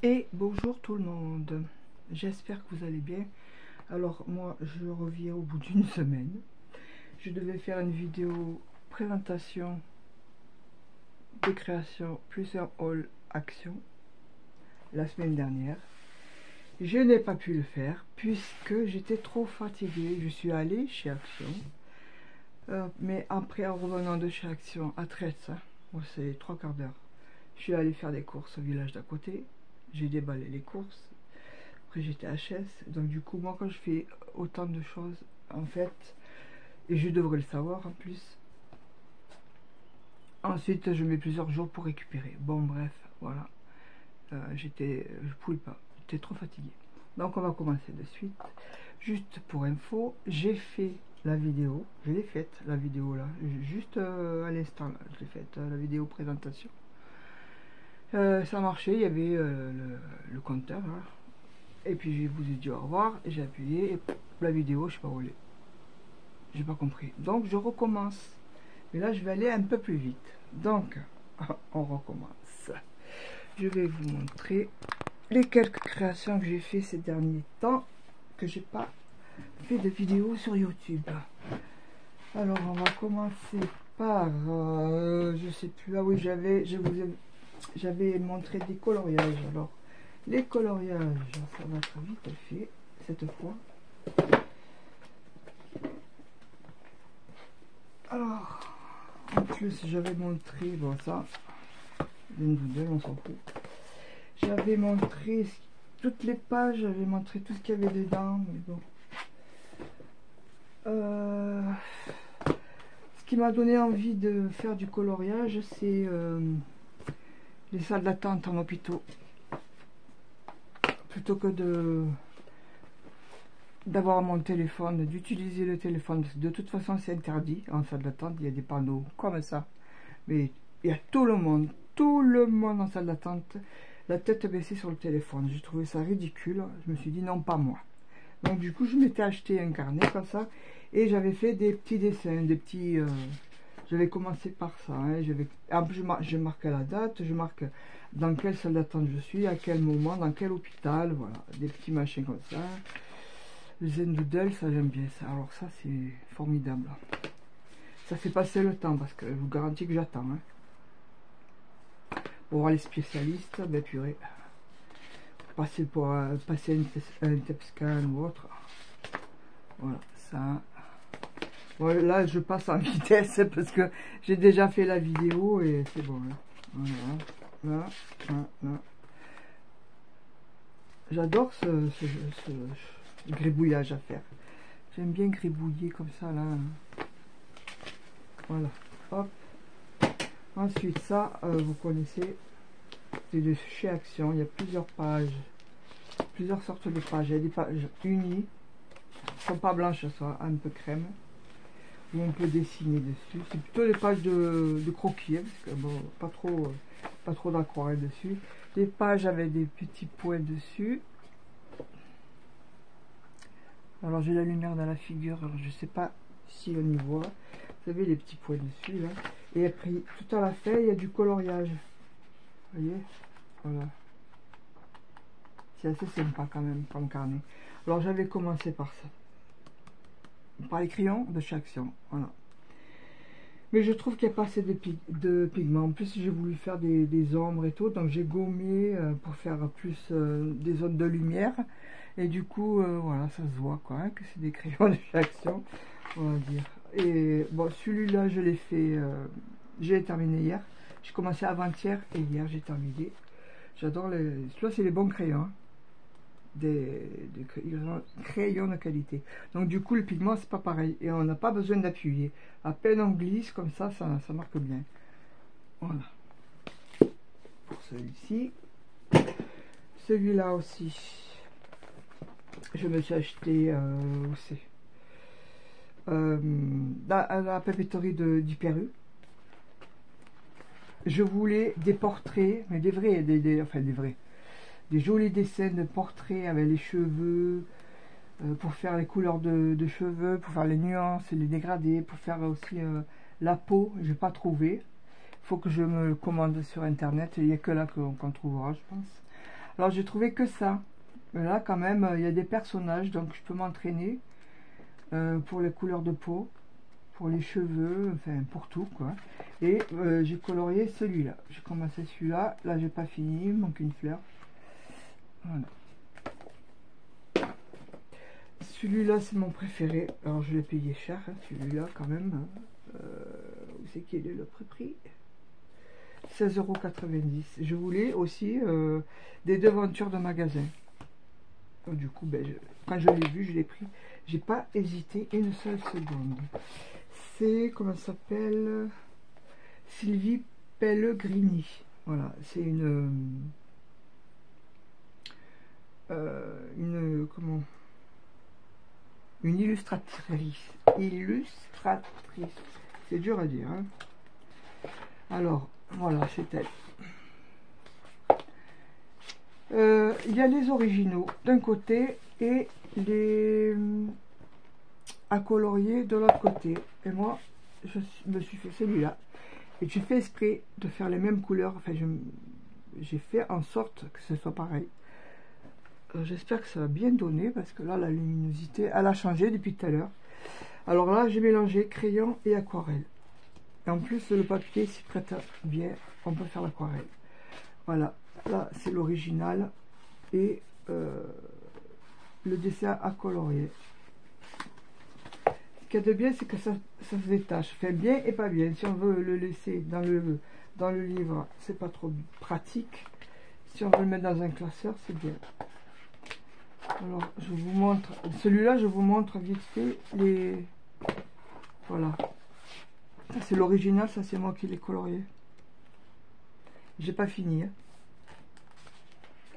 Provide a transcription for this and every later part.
Et bonjour tout le monde, j'espère que vous allez bien. Alors moi je reviens au bout d'une semaine. Je devais faire une vidéo présentation de création plus un haul action la semaine dernière. Je n'ai pas pu le faire puisque j'étais trop fatiguée. Je suis allée chez Action, mais après en revenant de chez Action à Traite, c'est 3/4 d'heure, je suis allée faire des courses au village d'à côté. J'ai déballé les courses. Après j'étais HS, donc du coup moi quand je fais autant de choses en fait, et je devrais le savoir en plus, ensuite je mets plusieurs jours pour récupérer. Bon bref, voilà, je pouvais pas, j'étais trop fatigué. Donc on va commencer de suite. Juste pour info, j'ai fait la vidéo, je l'ai faite la vidéo là, juste à l'instant là, je l'ai faite la vidéo présentation. Ça marchait, il y avait le compteur là. Et puis je vous ai dit au revoir, et j'ai appuyé, et la vidéo, je sais pas où elle est. J'ai pas compris. Donc je recommence. Mais là, je vais aller un peu plus vite. Donc, on recommence. Je vais vous montrer les quelques créations que j'ai fait ces derniers temps, que j'ai pas fait de vidéo sur YouTube. Alors, on va commencer par, je sais plus, ah oui, j'avais montré des coloriages. Alors, les coloriages, ça va être vite fait cette fois. Alors, en plus, j'avais montré, bon ça, une vidéo, on s'en fout. J'avais montré toutes les pages, j'avais montré tout ce qu'il y avait dedans, mais bon. Ce qui m'a donné envie de faire du coloriage, c'est les salles d'attente en hôpitaux. Plutôt que d'avoir mon téléphone, d'utiliser le téléphone. De toute façon, c'est interdit en salle d'attente. Il y a des panneaux comme ça. Mais il y a tout le monde en salle d'attente, la tête baissée sur le téléphone. J'ai trouvé ça ridicule. Je me suis dit non, pas moi. Donc du coup, je m'étais acheté un carnet comme ça. Et j'avais fait des petits dessins, des petits... j'avais commencé par ça. Hein. Je marque la date, je marque dans quelle salle d'attente je suis, à quel moment, dans quel hôpital. Voilà, des petits machins comme ça. Le Zen Doodle, ça j'aime bien ça. Alors ça, c'est formidable. Ça fait passer le temps parce que je vous garantis que j'attends. Hein. Pour voir les spécialistes, ben purée. Passer un TEP scan ou autre. Voilà, ça. Bon, là, je passe en vitesse parce que j'ai déjà fait la vidéo et c'est bon. Hein. Voilà, là. J'adore ce gribouillage à faire. J'aime bien gribouiller comme ça, là. Voilà, hop. Ensuite, ça, vous connaissez, c'est de chez Action. Il y a plusieurs pages, plusieurs sortes de pages. Il y a des pages unies, qui sont pas blanches, elles sont un peu crème, où on peut dessiner dessus. C'est plutôt les pages de croquis, hein, parce que bon, pas trop d'aquarelle dessus. Les pages avec des petits points dessus. Alors j'ai la lumière dans la figure, alors je sais pas si on y voit. Vous savez les petits points dessus là. Et après tout à la fin il y a du coloriage. Vous voyez, voilà. C'est assez sympa quand même comme carnet. Alors j'avais commencé par ça, par les crayons de chez Action, voilà. Mais je trouve qu'il n'y a pas assez de pigments. En plus j'ai voulu faire des ombres et tout, donc j'ai gommé pour faire plus des zones de lumière. Et du coup voilà, ça se voit quoi, hein, que c'est des crayons de chez Action, on va dire. Et bon, celui-là je l'ai fait, j'ai terminé hier. J'ai commencé avant-hier et hier j'ai terminé. J'adore les... Celui-là c'est les bons crayons, hein. Des crayons de qualité. Donc du coup le pigment c'est pas pareil. Et on n'a pas besoin d'appuyer. À peine on glisse comme ça, ça marque bien. Voilà. Pour celui-ci. Celui-là aussi. Je me suis acheté... où c'est à la papeterie d'Hyper-U. Je voulais des portraits, mais des vrais, enfin des vrais, des jolis dessins de portraits avec les cheveux, pour faire les couleurs de cheveux, pour faire les nuances, les dégradés, pour faire aussi la peau. Je n'ai pas trouvé. Il faut que je me commande sur internet, il n'y a que là qu'on trouvera, je pense. Alors j'ai trouvé que ça. Mais là quand même, il y a des personnages, donc je peux m'entraîner pour les couleurs de peau, pour les cheveux, enfin pour tout quoi. Et j'ai colorié celui-là. J'ai commencé celui-là, là j'ai pas fini, il me manque une fleur. Voilà. Celui-là c'est mon préféré. Alors je l'ai payé cher, hein, celui-là quand même. Où c'est qu'il est le prix? 16,90 €. Je voulais aussi des devantures de magasin. Du coup, ben, quand je l'ai vu, je l'ai pris. J'ai pas hésité une seule seconde. C'est, comment ça s'appelle? Sylvie Pellegrini. Voilà, c'est comment? Une illustratrice. Illustratrice. C'est dur à dire, hein. Alors, voilà, c'est elle. Il y a les originaux d'un côté et les à colorier de l'autre côté. Et moi, je me suis fait celui-là. Et j'ai fait exprès de faire les mêmes couleurs. Enfin, j'ai fait en sorte que ce soit pareil. J'espère que ça va bien donner parce que là, la luminosité, elle a changé depuis tout à l'heure. Alors là, j'ai mélangé crayon et aquarelle. Et en plus, le papier s'y prête bien. On peut faire l'aquarelle. Voilà. Là, c'est l'original et le dessin à colorier. Ce qu'il y a de bien, c'est que ça se détache. Fait bien et pas bien. Si on veut le laisser dans le livre, c'est pas trop pratique. Si on veut le mettre dans un classeur, c'est bien. Alors, je vous montre. Celui-là, je vous montre vite fait les... Voilà. Ça, c'est l'original. Ça, c'est moi qui l'ai colorié. J'ai pas fini, hein.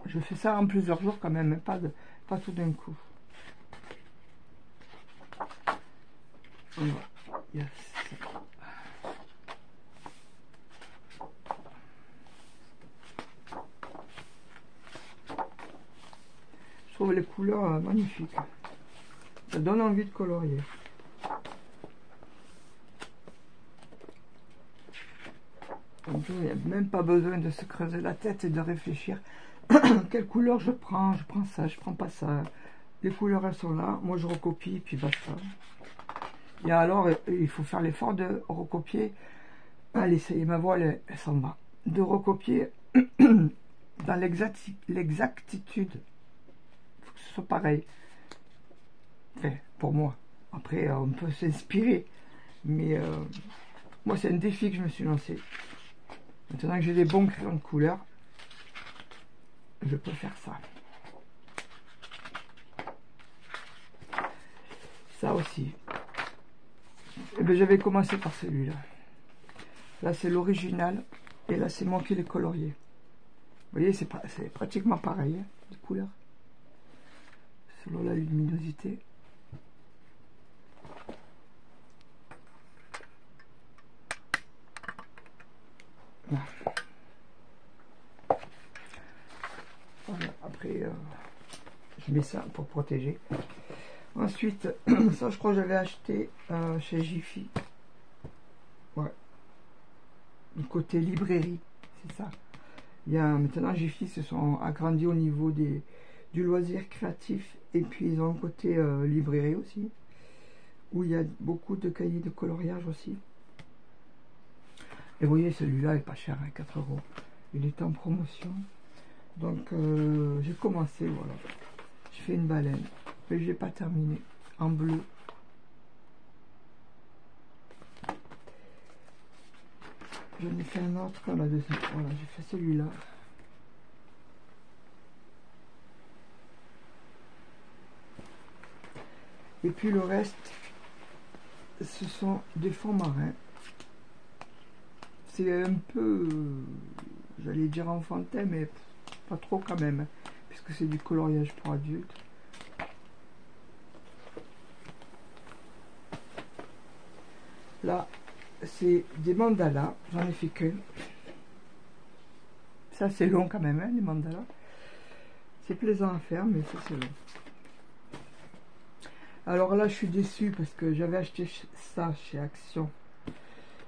Je fais ça en plusieurs jours quand même, pas tout d'un coup. Voilà. Yes. Je trouve les couleurs magnifiques. Ça donne envie de colorier. Donc, il n'y a même pas besoin de se creuser la tête et de réfléchir. Quelle couleur je prends ça, je prends pas ça. Les couleurs elles sont là, moi je recopie puis basta. Et alors il faut faire l'effort de recopier. Allez, ça y est, ma voix elle s'en va. De recopier dans l'exactitude. Il faut que ce soit pareil. Enfin, pour moi. Après on peut s'inspirer. Mais moi c'est un défi que je me suis lancé. Maintenant que j'ai des bons crayons de couleur, je peux faire ça. Ça aussi. Et bien j'avais commencé par celui-là. Là c'est l'original. Et là c'est moi qui l'ai colorié. Vous voyez, c'est pratiquement pareil, hein, les couleurs. Selon la luminosité. Voilà. Voilà. Après, je mets ça pour protéger. Ensuite, ça je crois que j'avais acheté chez Jiffy. Ouais. Du côté librairie, c'est ça. Il y a maintenant Jiffy se sont agrandis au niveau du loisir créatif. Et puis ils ont un côté librairie aussi. Où il y a beaucoup de cahiers de coloriage aussi. Et vous voyez, celui-là est pas cher, hein, 4 €. Il est en promotion. Donc j'ai commencé, voilà. Je fais une baleine. Mais j'ai pas terminé. En bleu. J'en ai fait un autre là-dessus. Voilà, j'ai fait celui-là. Et puis le reste, ce sont des fonds marins. C'est un peu, j'allais dire enfantin, mais pas trop quand même, puisque c'est du coloriage pour adultes. Là, c'est des mandalas, j'en ai fait qu'un. Ça, c'est long quand même, hein, les mandalas. C'est plaisant à faire, mais ça, c'est long. Alors là, je suis déçue parce que j'avais acheté ça chez Action.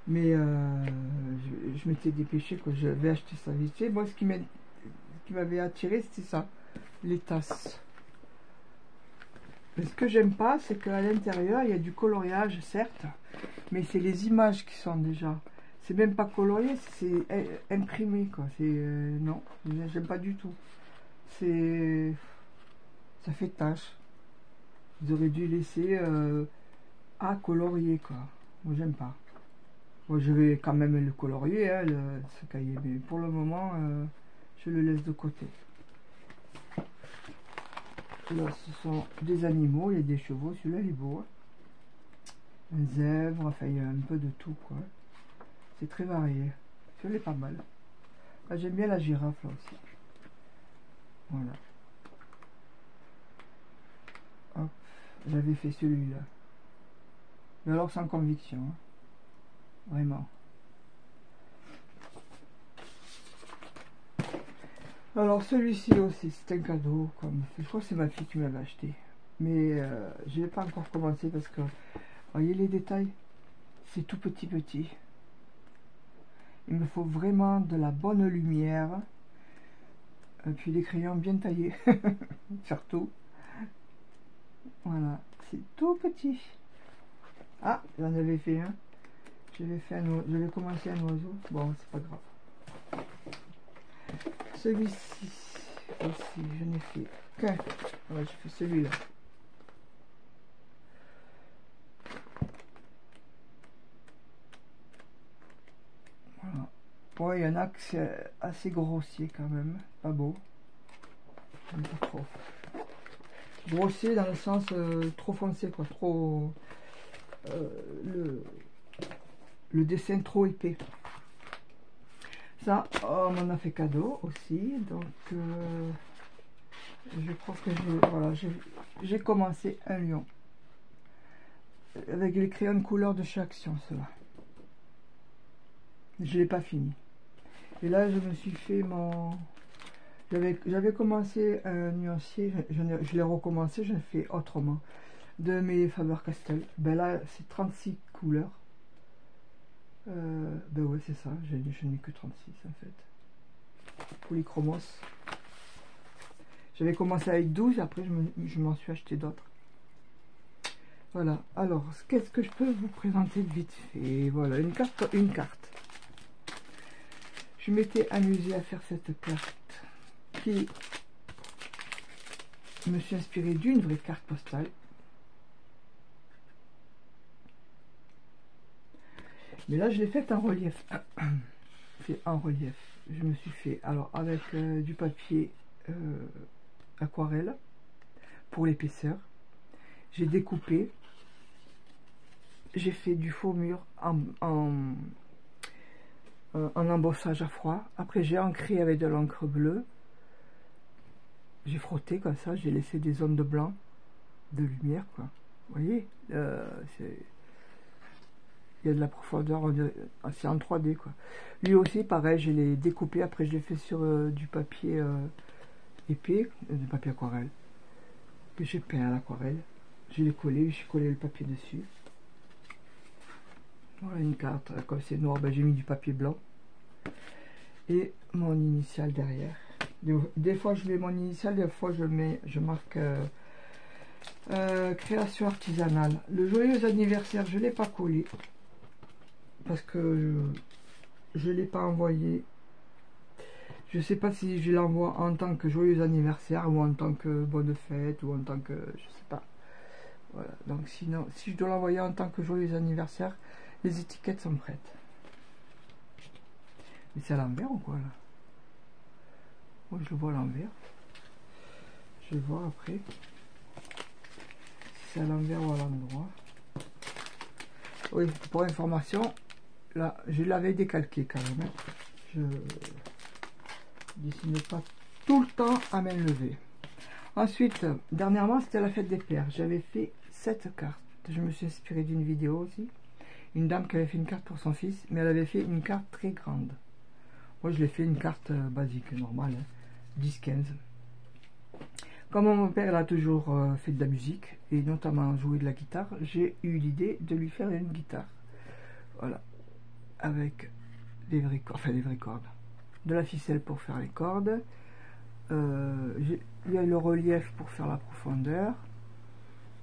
Mais je m'étais dépêché que je vais acheter ça vite fait. Moi, ce qui qui m'avait attiré, c'était ça, les tasses. Mais ce que j'aime pas, c'est qu'à l'intérieur, il y a du coloriage, certes, mais c'est les images qui sont déjà. C'est même pas colorié, c'est imprimé, quoi. C'est non, j'aime pas du tout. C'est, ça fait tache. Ils auraient dû laisser à colorier, quoi. Moi, j'aime pas. Moi, je vais quand même le colorier, hein, ce cahier, mais pour le moment, je le laisse de côté. Là, ce sont des animaux, il y a des chevaux, celui-là il est beau. Hein. Un zèbre, enfin il y a un peu de tout, quoi. C'est très varié. Celui-là est pas mal. Ah, j'aime bien la girafe là aussi. Voilà. Hop, j'avais fait celui-là. Mais alors sans conviction. Hein. Vraiment. Alors celui-ci aussi, c'est un cadeau. Je crois que c'est ma fille qui m'avait acheté. Mais je n'ai pas encore commencé parce que, voyez les détails, c'est tout petit. Il me faut vraiment de la bonne lumière. Et puis des crayons bien taillés. Surtout. Voilà, c'est tout petit. Ah, j'en avais fait un. J'avais commencé un oiseau. Bon, c'est pas grave. Celui-ci aussi, je n'ai fait qu'un. Ouais, je fais celui-là. Voilà. Bon, il y en a que c'est assez grossier quand même. Pas beau. J'aime pas trop. Grossier dans le sens trop foncé, quoi. Trop. Le dessin trop épais. Ça, on m'en a fait cadeau aussi. Donc, je crois que j'ai commencé un lion. Avec les crayons de couleur de chez Action, cela. Je l'ai pas fini. Et là, je me suis fait mon... J'avais commencé un nuancier, je l'ai recommencé, je l'ai fait autrement. De mes Faber-Castell. Ben là, c'est 36 couleurs. Ben ouais, c'est ça, je n'ai que 36 en fait. Polychromos. J'avais commencé avec 12, après je m'en suis acheté d'autres. Voilà, alors, qu'est-ce que je peux vous présenter vite fait? Voilà, une carte. Je m'étais amusée à faire cette carte qui me suis inspirée d'une vraie carte postale. Mais là, je l'ai faite en relief. C'est en relief. Je me suis fait, alors, avec du papier aquarelle pour l'épaisseur. J'ai découpé. J'ai fait du faux mur en embossage à froid. Après, j'ai ancré avec de l'encre bleue. J'ai frotté comme ça. J'ai laissé des zones de blanc, de lumière, quoi. Vous voyez, il y a de la profondeur, c'est en 3D, quoi. Lui aussi, pareil, je l'ai découpé. Après, je l'ai fait sur du papier épais, du papier aquarelle. Que j'ai peint à l'aquarelle. Je l'ai collé, j'ai collé le papier dessus. Voilà une carte, comme c'est noir, ben, j'ai mis du papier blanc. Et mon initiale derrière. Des fois je mets mon initiale, des fois je marque création artisanale. Le joyeux anniversaire, je ne l'ai pas collé. Parce que je ne l'ai pas envoyé. Je ne sais pas si je l'envoie en tant que joyeux anniversaire ou en tant que bonne fête ou en tant que... je sais pas. Voilà, donc sinon, si je dois l'envoyer en tant que joyeux anniversaire, les étiquettes sont prêtes. Mais c'est à l'envers ou quoi là? Moi je le vois à l'envers. Je vais voir après. Si c'est à l'envers ou à l'endroit. Oui, pour information, là, je l'avais décalqué quand même. Je dessine pas tout le temps à main levée. Ensuite, dernièrement, c'était la fête des pères. J'avais fait 7 cartes. Je me suis inspiré d'une vidéo aussi. Une dame qui avait fait une carte pour son fils, mais elle avait fait une carte très grande. Moi, je l'ai fait une carte basique, normale, hein, 10-15. Comme mon père il a toujours fait de la musique, et notamment joué de la guitare, j'ai eu l'idée de lui faire une guitare. Voilà. Avec des vraies cordes, enfin des vraies cordes. De la ficelle pour faire les cordes, Il y a le relief pour faire la profondeur.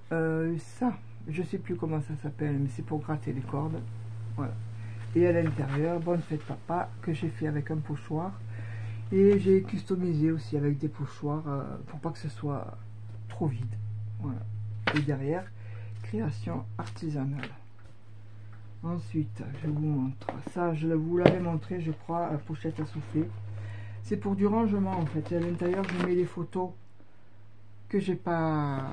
Ça, je sais plus comment ça s'appelle, mais c'est pour gratter les cordes. Voilà. Et à l'intérieur, bonne fête papa, que j'ai fait avec un pochoir. Et j'ai customisé aussi avec des pochoirs pour pas que ce soit trop vide. Voilà. Et derrière, création artisanale. Ensuite, je vous montre. Ça, je vous l'avais montré, je crois, à pochette à souffler. C'est pour du rangement en fait. Et à l'intérieur, je mets les photos que j'ai pas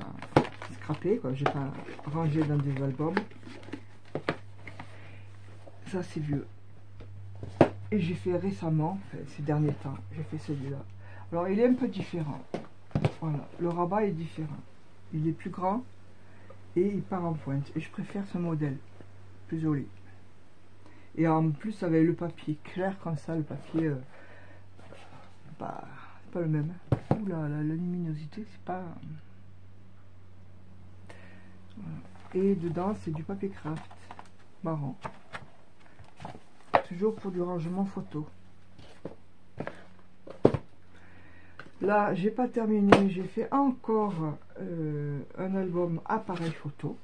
scrappées, quoi. J'ai pas rangé dans des albums. Ça, c'est vieux. Et j'ai fait récemment, enfin, ces derniers temps, j'ai fait celui-là. Alors, il est un peu différent. Voilà, le rabat est différent. Il est plus grand et il part en pointe. Et je préfère ce modèle, plus joli. Et en plus, avec le papier clair comme ça, le papier, bah, c'est pas le même. Oula, la luminosité, c'est pas... Voilà. Et dedans, c'est du papier craft, marron. Toujours pour du rangement photo. Là, j'ai pas terminé, j'ai fait encore un album appareil photo.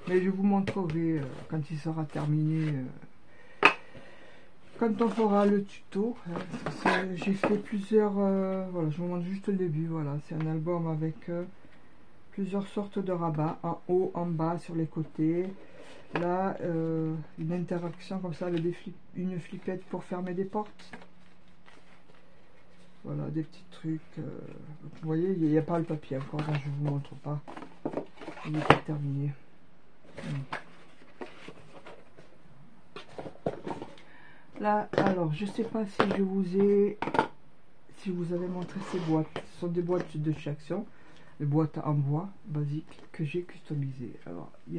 Mais je vous montrerai quand il sera terminé, quand on fera le tuto. J'ai fait plusieurs, voilà, je vous montre juste le début. Voilà, c'est un album avec plusieurs sortes de rabats, en haut, en bas, sur les côtés. Là, une interaction comme ça avec une flippette pour fermer des portes. Voilà, des petits trucs. Vous voyez, il n'y a pas le papier encore, donc je ne vous montre pas. Il n'est pas terminé. Là, alors, je sais pas si je vous avais montré ces boîtes. Ce sont des boîtes de chez Action, les boîtes en bois basiques que j'ai customisées. Alors, il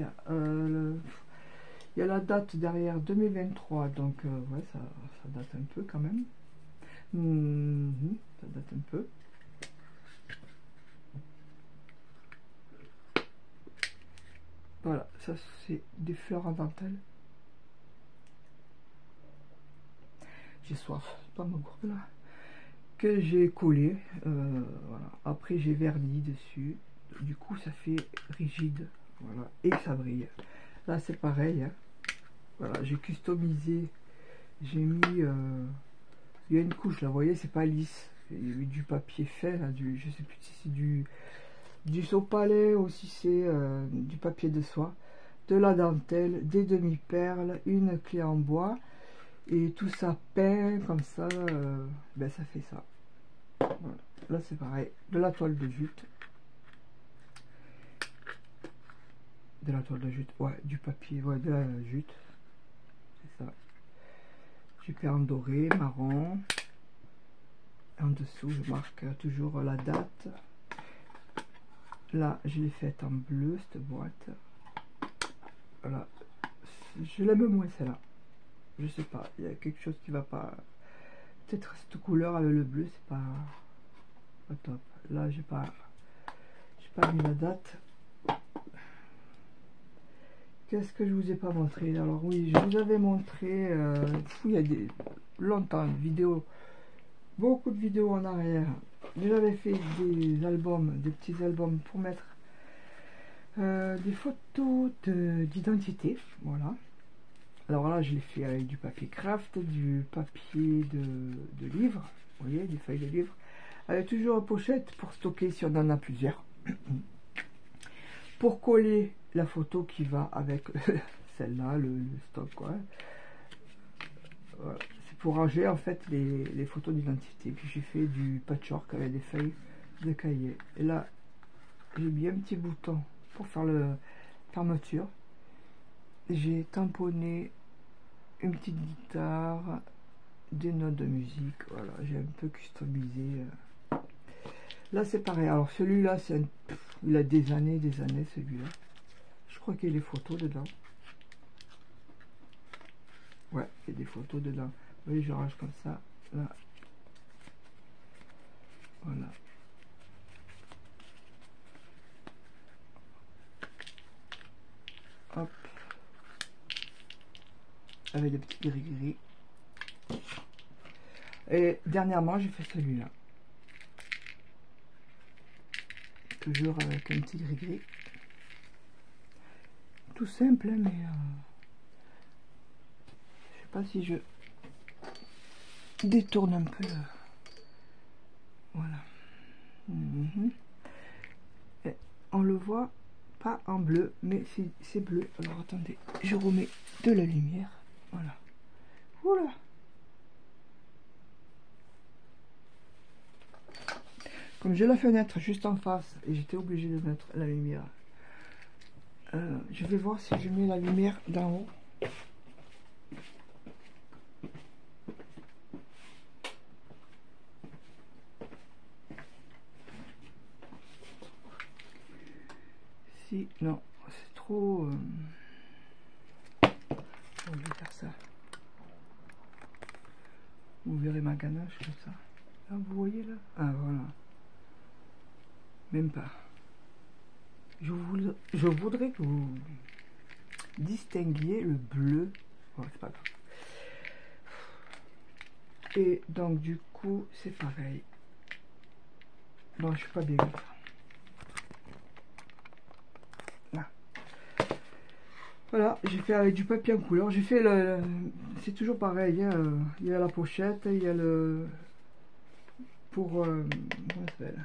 y a la date derrière 2023, donc ouais, ça date un peu quand même. Ça date un peu. Voilà, ça c'est des fleurs en dentelle. J'ai soif, pas ma gourde là. Que j'ai collé, voilà. Après j'ai verni dessus. Du coup ça fait rigide, voilà, et ça brille. Là c'est pareil, hein. Voilà, j'ai customisé, j'ai mis, il y a une couche là, vous voyez, c'est pas lisse. Il y a eu du papier fait là, je sais plus si c'est du sopalin ou si c'est du papier de soie, de la dentelle, des demi-perles, une clé en bois, et tout ça peint comme ça, ben ça fait ça. Voilà. Là c'est pareil, de la toile de jute, ouais, du papier, ouais, de la jute, c'est ça. J'ai fait en doré, marron. En dessous je marque toujours la date. Là je l'ai faite en bleu cette boîte. Voilà, je l'aime moins celle-là. Je sais pas, il y a quelque chose qui va pas. Peut-être cette couleur avec le bleu, c'est pas top. Là, j'ai pas mis la date. Qu'est-ce que je vous ai pas montré? Alors oui, je vous avais montré, il y a longtemps, vidéos, beaucoup de vidéos en arrière. J'avais fait des albums, des petits albums pour mettre des photos d'identité, voilà. Alors là, je l'ai fait avec du papier craft, du papier de livre, vous voyez, des feuilles de livre, avec toujours une pochette pour stocker si on en a plusieurs. Pour coller la photo qui va avec celle-là, le stock, quoi. Voilà. C'est pour ranger en fait les photos d'identité. Puis j'ai fait du patchwork avec des feuilles de cahier. Et là, j'ai mis un petit bouton pour faire la fermeture. J'ai tamponné une petite guitare, des notes de musique, voilà, j'ai un peu customisé. Là c'est pareil, alors celui-là, il a des années celui-là. Je crois qu'il y a des photos dedans. Ouais, il y a des photos dedans. Vous voyez, je range comme ça, là. Voilà. Hop. Avec des petits gris-gris. Et dernièrement, j'ai fait celui-là. Toujours avec un petit gris-gris. Tout simple, hein, mais je sais pas si je détourne un peu. Voilà. Et on le voit pas en bleu, mais c'est bleu. Alors attendez, je remets de la lumière. Voilà. Oula. Comme j'ai la fenêtre juste en face et j'étais obligé de mettre la lumière, je vais voir si je mets la lumière d'en haut. Si, non, c'est trop... je vais faire ça. Vous verrez ma ganache comme ça. Là, vous voyez là? Ah, voilà. Même pas. Je voudrais que vous distinguiez le bleu. Oh, c'est pas grave. Et donc, du coup, c'est pareil. Non, je suis pas bien. Là. Voilà, j'ai fait avec du papier en couleur. J'ai fait le... C'est toujours pareil. Hein. Il y a la pochette, il y a le... Pour... comment ça s'appelle?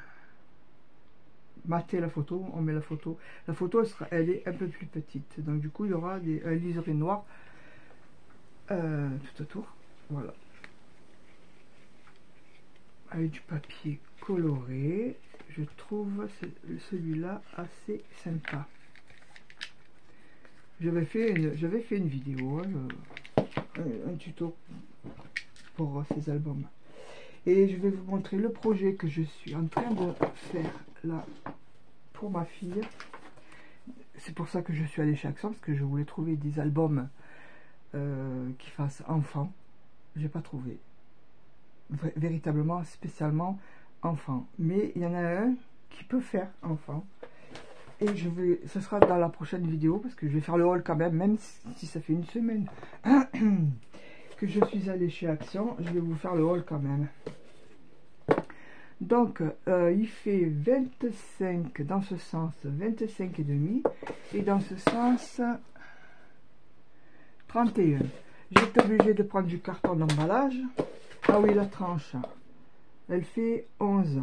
Mater la photo, on met la photo. La photo, elle est un peu plus petite. Donc, du coup, il y aura un liseré noir tout autour. Voilà. Avec du papier coloré. Je trouve celui-là assez sympa. J'avais fait une vidéo, hein, un tuto pour ces albums. Et je vais vous montrer le projet que je suis en train de faire là pour ma fille. C'est pour ça que je suis allée chez Action, parce que je voulais trouver des albums qui fassent enfant. J'ai pas trouvé véritablement spécialement enfant, mais il y en a un qui peut faire enfant. Et ce sera dans la prochaine vidéo, parce que je vais faire le haul quand même si ça fait une semaine que je suis allée chez Action, je vais vous faire le haul quand même. Donc, il fait 25 dans ce sens, 25,5, et dans ce sens, 31. J'ai été obligée de prendre du carton d'emballage. Ah oui, la tranche, elle fait 11.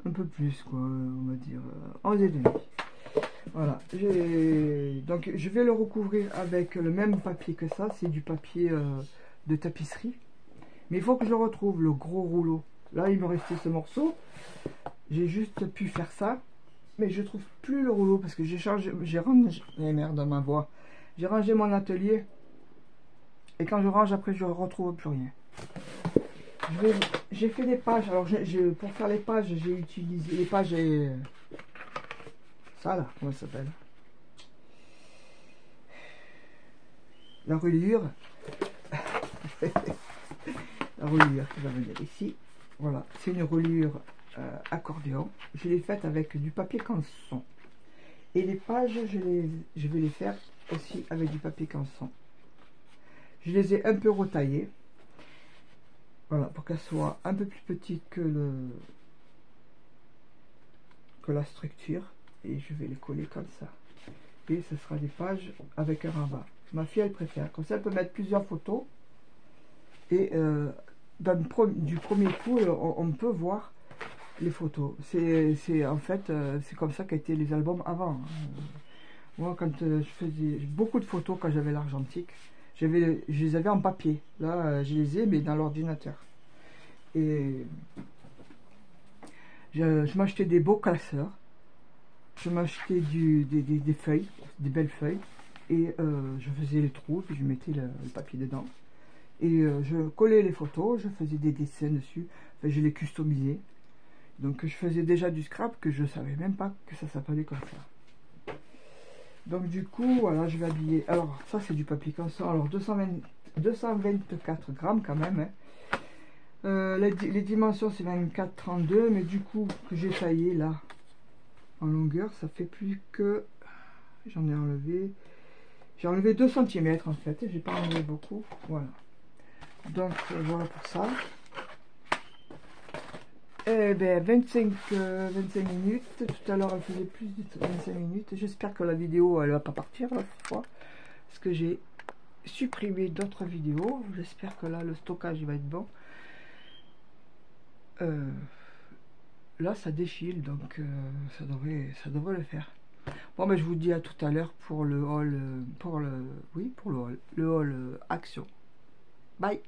Un peu plus, quoi, on va dire 11,5. Voilà, donc je vais le recouvrir avec le même papier que ça, c'est du papier de tapisserie. Mais il faut que je retrouve le gros rouleau. Là, il me restait ce morceau. J'ai juste pu faire ça. Mais je trouve plus le rouleau parce que j'ai rangé... merde dans ma voix. J'ai rangé mon atelier. Et quand je range, après, je ne retrouve plus rien. J'ai fait des pages. Alors, pour faire les pages, j'ai utilisé les pages... ça, là, comment ça s'appelle? La reliure. La reliure qui va venir ici. Voilà, c'est une reliure accordéon. Je l'ai faite avec du papier canson. Et les pages, je vais les faire aussi avec du papier canson. Je les ai un peu retaillées. Voilà, pour qu'elles soient un peu plus petites que la structure. Et je vais les coller comme ça. Et ce sera des pages avec un rabat. Ma fille, elle préfère. Comme ça, elle peut mettre plusieurs photos. Et du premier coup, on peut voir les photos. C'est en fait, c'est comme ça qu'étaient les albums avant. Moi, quand je faisais beaucoup de photos quand j'avais l'argentique, je les avais en papier. Là, je les ai, mais dans l'ordinateur. Et je m'achetais des beaux classeurs. Je m'achetais des feuilles, des belles feuilles. Et je faisais les trous, puis je mettais le papier dedans. Et je collais les photos, je faisais des dessins dessus, enfin, je les customisais. Donc je faisais déjà du scrap que je savais même pas que ça s'appelait comme ça. Donc du coup, voilà, je vais habiller. Alors ça c'est du papier canson, alors 224 grammes quand même. Hein. Les dimensions c'est 24-32, mais du coup que j'ai taillé là, en longueur, ça fait plus que... J'en ai enlevé 2 cm en fait, j'ai pas enlevé beaucoup, voilà. Donc voilà pour ça. Eh ben 25 minutes. Tout à l'heure elle faisait plus de 25 minutes. J'espère que la vidéo elle va pas partir là cette fois. Parce que j'ai supprimé d'autres vidéos. J'espère que là le stockage il va être bon. Là ça défile donc ça devrait le faire. Bon ben je vous dis à tout à l'heure pour le haul, pour le haul action. Bye.